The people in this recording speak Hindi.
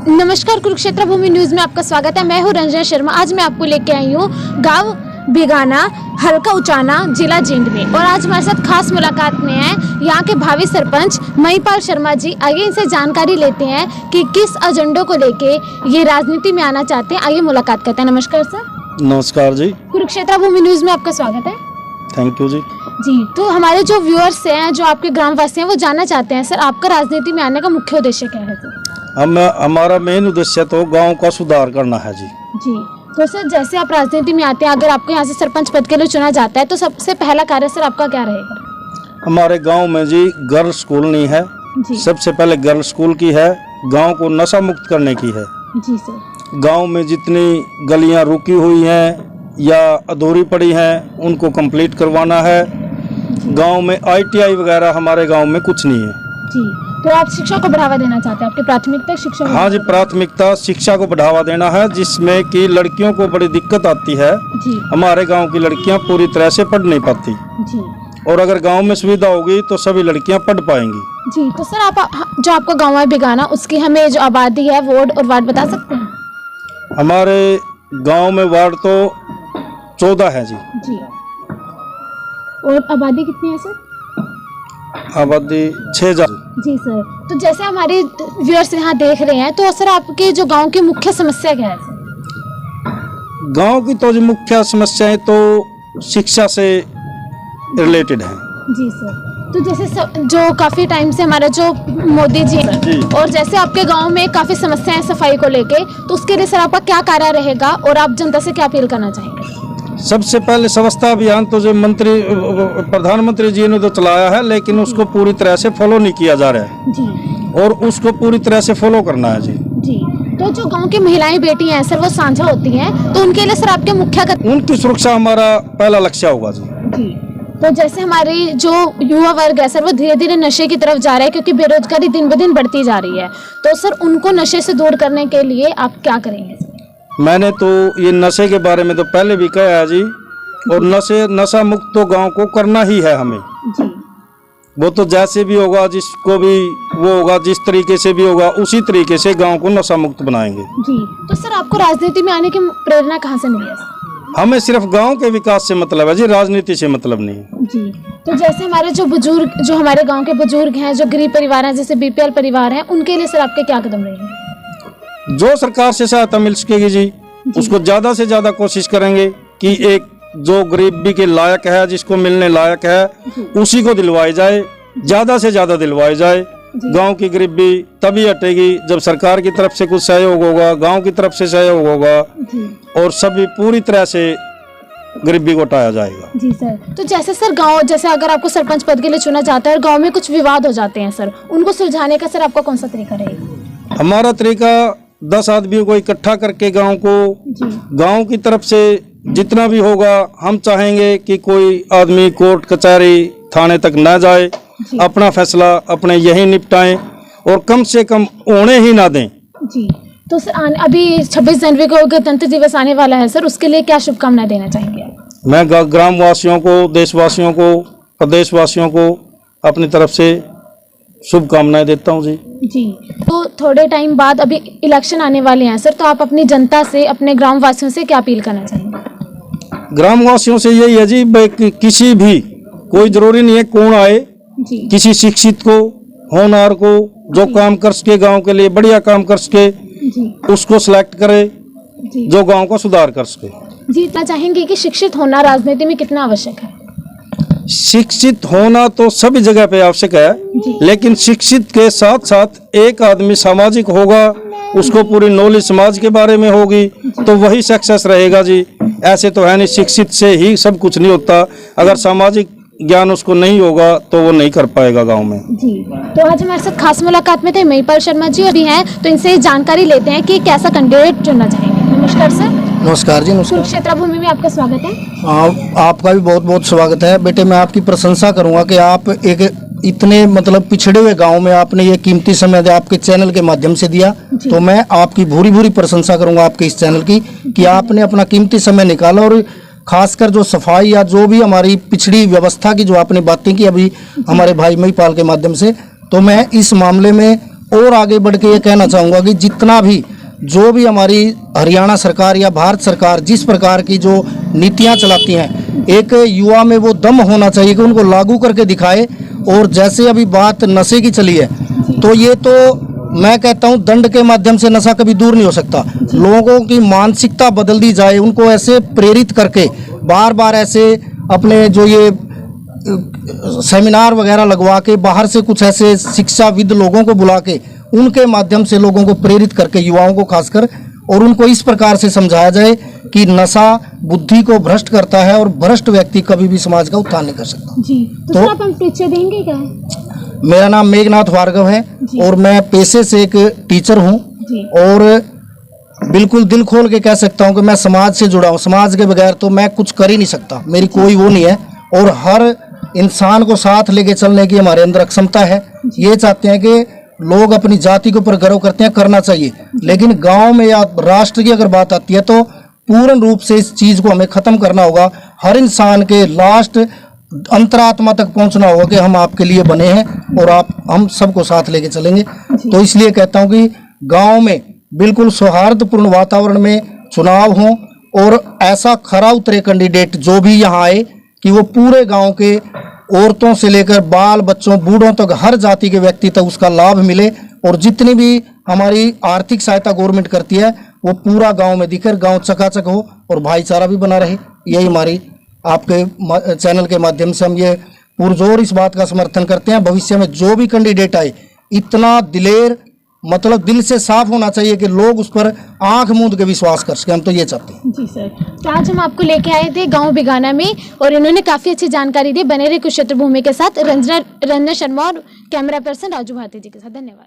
नमस्कार, कुरुक्षेत्र भूमि न्यूज में आपका स्वागत है। मैं हूं रंजना शर्मा। आज मैं आपको लेके आई हूं गांव भिगाना, हल्का उचाना, जिला जींद में। और आज हमारे साथ खास मुलाकात में है यहां के भावी सरपंच महिपाल शर्मा जी। आइए इनसे जानकारी लेते हैं कि किस एजेंडों को लेके ये राजनीति में आना चाहते हैं। आइए मुलाकात करते हैं। नमस्कार सर। नमस्कार जी। कुरुक्षेत्र भूमि न्यूज में आपका स्वागत है। थैंक यू जी। जी, तो हमारे जो व्यूअर्स हैं, जो आपके ग्रामवासी हैं, वो जानना चाहते हैं सर, आपका राजनीति में आने का मुख्य उद्देश्य क्या है सर? हमारा मेन उद्देश्य तो गांव का सुधार करना है जी। जी, तो सर जैसे आप राजनीति में आते हैं, अगर आपको यहाँ से सरपंच पद के लिए चुना जाता है तो सबसे पहला कार्य सर आपका क्या रहेगा? हमारे गांव में जी गर्ल स्कूल नहीं है जी। सबसे पहले गर्ल स्कूल की है, गांव को नशा मुक्त करने की है। जी सर। गांव में जितनी गलियां रुकी हुई हैं या अधूरी पड़ी हैं उनको कंप्लीट करवाना है। गांव में ITI वगैरह हमारे गांव में कुछ नहीं है जी। तो आप शिक्षा को बढ़ावा देना चाहते हैं, आपकी प्राथमिकता शिक्षा को? हाँ जी, प्राथमिकता शिक्षा को बढ़ावा देना है, जिसमें कि लड़कियों को बड़ी दिक्कत आती है जी। हमारे गांव की लड़कियां पूरी तरह से पढ़ नहीं पाती जी। और अगर गांव में सुविधा होगी तो सभी लड़कियां पढ़ पाएंगी। जी, तो सर आप जो आपका गांव है भिगाना, उसकी हमें जो आबादी है, वार्ड और वार्ड बता सकते हैं? हमारे गांव में वार्ड तो 14 है जी। जी। और आबादी कितनी है सर? आबादी 6,000। जी सर। तो जैसे हमारे व्यूअर्स यहाँ देख रहे हैं, तो सर आपके जो गांव की मुख्य समस्या क्या है सर? गांव की तो जो मुख्य समस्याएं तो शिक्षा से रिलेटेड हैं। जी सर। तो जैसे जो काफी टाइम से हमारा जो मोदी जी जी। और जैसे आपके गांव में काफी समस्याएं सफाई को लेके, तो उसके लिए सर आपका क्या कार्य रहेगा और आप जनता से क्या अपील करना चाहेंगे? सबसे पहले स्वच्छता अभियान तो जो प्रधानमंत्री जी ने तो चलाया है, लेकिन उसको पूरी तरह से फॉलो नहीं किया जा रहा है जी। और उसको पूरी तरह से फॉलो करना है जी। जी। तो जो गांव की महिलाएं बेटी हैं सर, वो साझा होती हैं, तो उनके लिए सर आपके मुख्य उनकी सुरक्षा हमारा पहला लक्ष्य होगा जी। जी। तो जैसे हमारी जो युवा वर्ग है सर, वो धीरे धीरे नशे की तरफ जा रहा है, क्योंकि बेरोजगारी दिन ब दिन बढ़ती जा रही है। तो सर उनको नशे से दूर करने के लिए आप क्या करेंगे सर? मैंने तो ये नशे के बारे में तो पहले भी कहा है जी, और नशा मुक्त तो गांव को करना ही है हमें जी। वो तो जैसे भी होगा, जिसको भी वो होगा, जिस तरीके से भी होगा, उसी तरीके से गांव को नशा मुक्त बनाएंगे जी। तो सर आपको राजनीति में आने की प्रेरणा कहाँ से मिली है सर? हमें सिर्फ गांव के विकास से मतलब है जी, राजनीति से मतलब नहीं है जी। तो जैसे हमारे जो बुजुर्ग, जो हमारे गांव के बुजुर्ग हैं, जो गरीब परिवार हैं, जैसे BPL परिवार हैं, उनके लिए सर आपके क्या कदम रहेंगे? जो सरकार से सहायता मिल सकेगी जी, उसको ज्यादा से ज्यादा कोशिश करेंगे कि एक जो गरीबी के लायक है, जिसको मिलने लायक है, उसी को दिलवाई जाए, ज्यादा से ज्यादा दिलवाई जाए। गांव की गरीबी तभी हटेगी जब सरकार की तरफ से कुछ सहयोग होगा, गांव की तरफ से सहयोग होगा और सभी पूरी तरह से गरीबी को हटाया जाएगा। जी सर। तो जैसे सर गांव, जैसे अगर आपको सरपंच पद के लिए चुना जाता है और गांव में कुछ विवाद हो जाते हैं सर, उनको सुलझाने का सर आपका कौन सा तरीका रहेगा? हमारा तरीका 10 आदमियों को इकट्ठा करके गांव की तरफ से जितना भी होगा, हम चाहेंगे कि कोई आदमी कोर्ट कचहरी थाने तक न जाए, अपना फैसला अपने यही निपटाएं और कम से कम होने ही ना दें। जी। तो सर अभी 26 जनवरी को गणतंत्र दिवस आने वाला है सर, उसके लिए क्या शुभकामनाएं देना चाहेंगे आप? मैं ग्रामवासियों को, देशवासियों को, प्रदेशवासियों को अपनी तरफ से शुभकामनाएं देता हूं जी। जी। तो थोड़े टाइम बाद अभी इलेक्शन आने वाले हैं सर, तो आप अपनी जनता से, अपने ग्रामवासियों से क्या अपील करना चाहेंगे? ग्रामवासियों से यही है जी, किसी भी, कोई जरूरी नहीं है कौन आए जी, किसी शिक्षित को, होनहार को, जो काम कर सके, गांव के लिए बढ़िया काम कर सके जी, उसको सिलेक्ट करे जी, जो गांव का सुधार कर सके। जी। इतना चाहेंगे कि शिक्षित होना राजनीति में कितना आवश्यक है? शिक्षित होना तो सभी जगह पे आवश्यक है, लेकिन शिक्षित के साथ साथ एक आदमी सामाजिक होगा, उसको पूरी नॉलेज समाज के बारे में होगी, तो वही सक्सेस रहेगा जी। ऐसे तो है नहीं, शिक्षित से ही सब कुछ नहीं होता, अगर सामाजिक ज्ञान उसको नहीं होगा तो वो नहीं कर पाएगा गांव में जी। तो आज हमारे साथ खास मुलाकात में थे महिपाल शर्मा जी अभी हैं, तो इनसे जानकारी लेते हैं कि कैसा कैंडिडेट चुनना चाहेंगे। नमस्कार सर। नमस्कार जी। नमस्कार। कुरुक्षेत्र भूमि में आपका स्वागत है। आपका भी बहुत बहुत स्वागत है। बेटे मैं आपकी प्रशंसा करूंगा कि आप एक इतने मतलब पिछड़े हुए गांव में आपने ये कीमती समय आपके चैनल के माध्यम से दिया, तो मैं आपकी भूरी भूरी प्रशंसा करूंगा आपके इस चैनल की, कि आपने अपना कीमती समय निकाला और खासकर जो सफाई या जो भी हमारी पिछड़ी व्यवस्था की जो आपने बातें की अभी हमारे भाई महिपाल के माध्यम से, तो मैं इस मामले में और आगे बढ़ के ये कहना चाहूँगा कि जितना भी जो भी हमारी हरियाणा सरकार या भारत सरकार जिस प्रकार की जो नीतियाँ चलाती हैं, एक युवा में वो दम होना चाहिए कि उनको लागू करके दिखाए। और जैसे अभी बात नशे की चली है, तो ये तो मैं कहता हूँ दंड के माध्यम से नशा कभी दूर नहीं हो सकता। लोगों की मानसिकता बदल दी जाए, उनको ऐसे प्रेरित करके बार बार ऐसे अपने जो ये सेमिनार वगैरह लगवा के बाहर से कुछ ऐसे शिक्षाविद लोगों को बुला के उनके माध्यम से लोगों को प्रेरित करके युवाओं को खासकर, और उनको इस प्रकार से समझाया जाए कि नशा बुद्धि को भ्रष्ट करता है और भ्रष्ट व्यक्ति कभी भी समाज का उत्थान नहीं कर सकता। जी तो आप हम परिचय देंगे क्या? मेरा नाम मेघनाथ भार्गव है और मैं पेशे से एक टीचर हूँ और बिल्कुल दिल खोल के कह सकता हूँ कि मैं समाज से जुड़ा हूँ। समाज के बगैर तो मैं कुछ कर ही नहीं सकता, मेरी कोई वो नहीं है। और हर इंसान को साथ लेके चलने की हमारे अंदर अक्षमता है। ये चाहते हैं कि लोग अपनी जाति के ऊपर गर्व करते हैं, करना चाहिए, लेकिन गांव में या राष्ट्र की अगर बात आती है तो पूर्ण रूप से इस चीज़ को हमें ख़त्म करना होगा। हर इंसान के लास्ट अंतरात्मा तक पहुंचना होगा कि हम आपके लिए बने हैं और हम सबको साथ लेके चलेंगे। तो इसलिए कहता हूं कि गांव में बिल्कुल सौहार्दपूर्ण वातावरण में चुनाव हो और ऐसा खरा उतरे कैंडिडेट जो भी यहाँ आए कि वो पूरे गांव के औरतों से लेकर बाल बच्चों बूढ़ों तक हर जाति के व्यक्ति तक उसका लाभ मिले। और जितनी भी हमारी आर्थिक सहायता गवर्नमेंट करती है वो पूरा गांव में दिखे, गांव चकाचक हो और भाईचारा भी बना रहे। यही हमारी आपके चैनल के माध्यम से हम ये पुरजोर इस बात का समर्थन करते हैं। भविष्य में जो भी कैंडिडेट आए इतना दिलेर, मतलब दिल से साफ होना चाहिए कि लोग उस पर आंख मूंद के विश्वास कर सके। हम तो ये चाहते हैं। जी सर, तो आज हम आपको लेके आए थे गांव बिगाना में और इन्होंने काफ़ी अच्छी जानकारी दी। बने रहे कुरुक्षेत्र भूमि के साथ रंजना शर्मा और कैमरा पर्सन राजू भारती जी के साथ। धन्यवाद।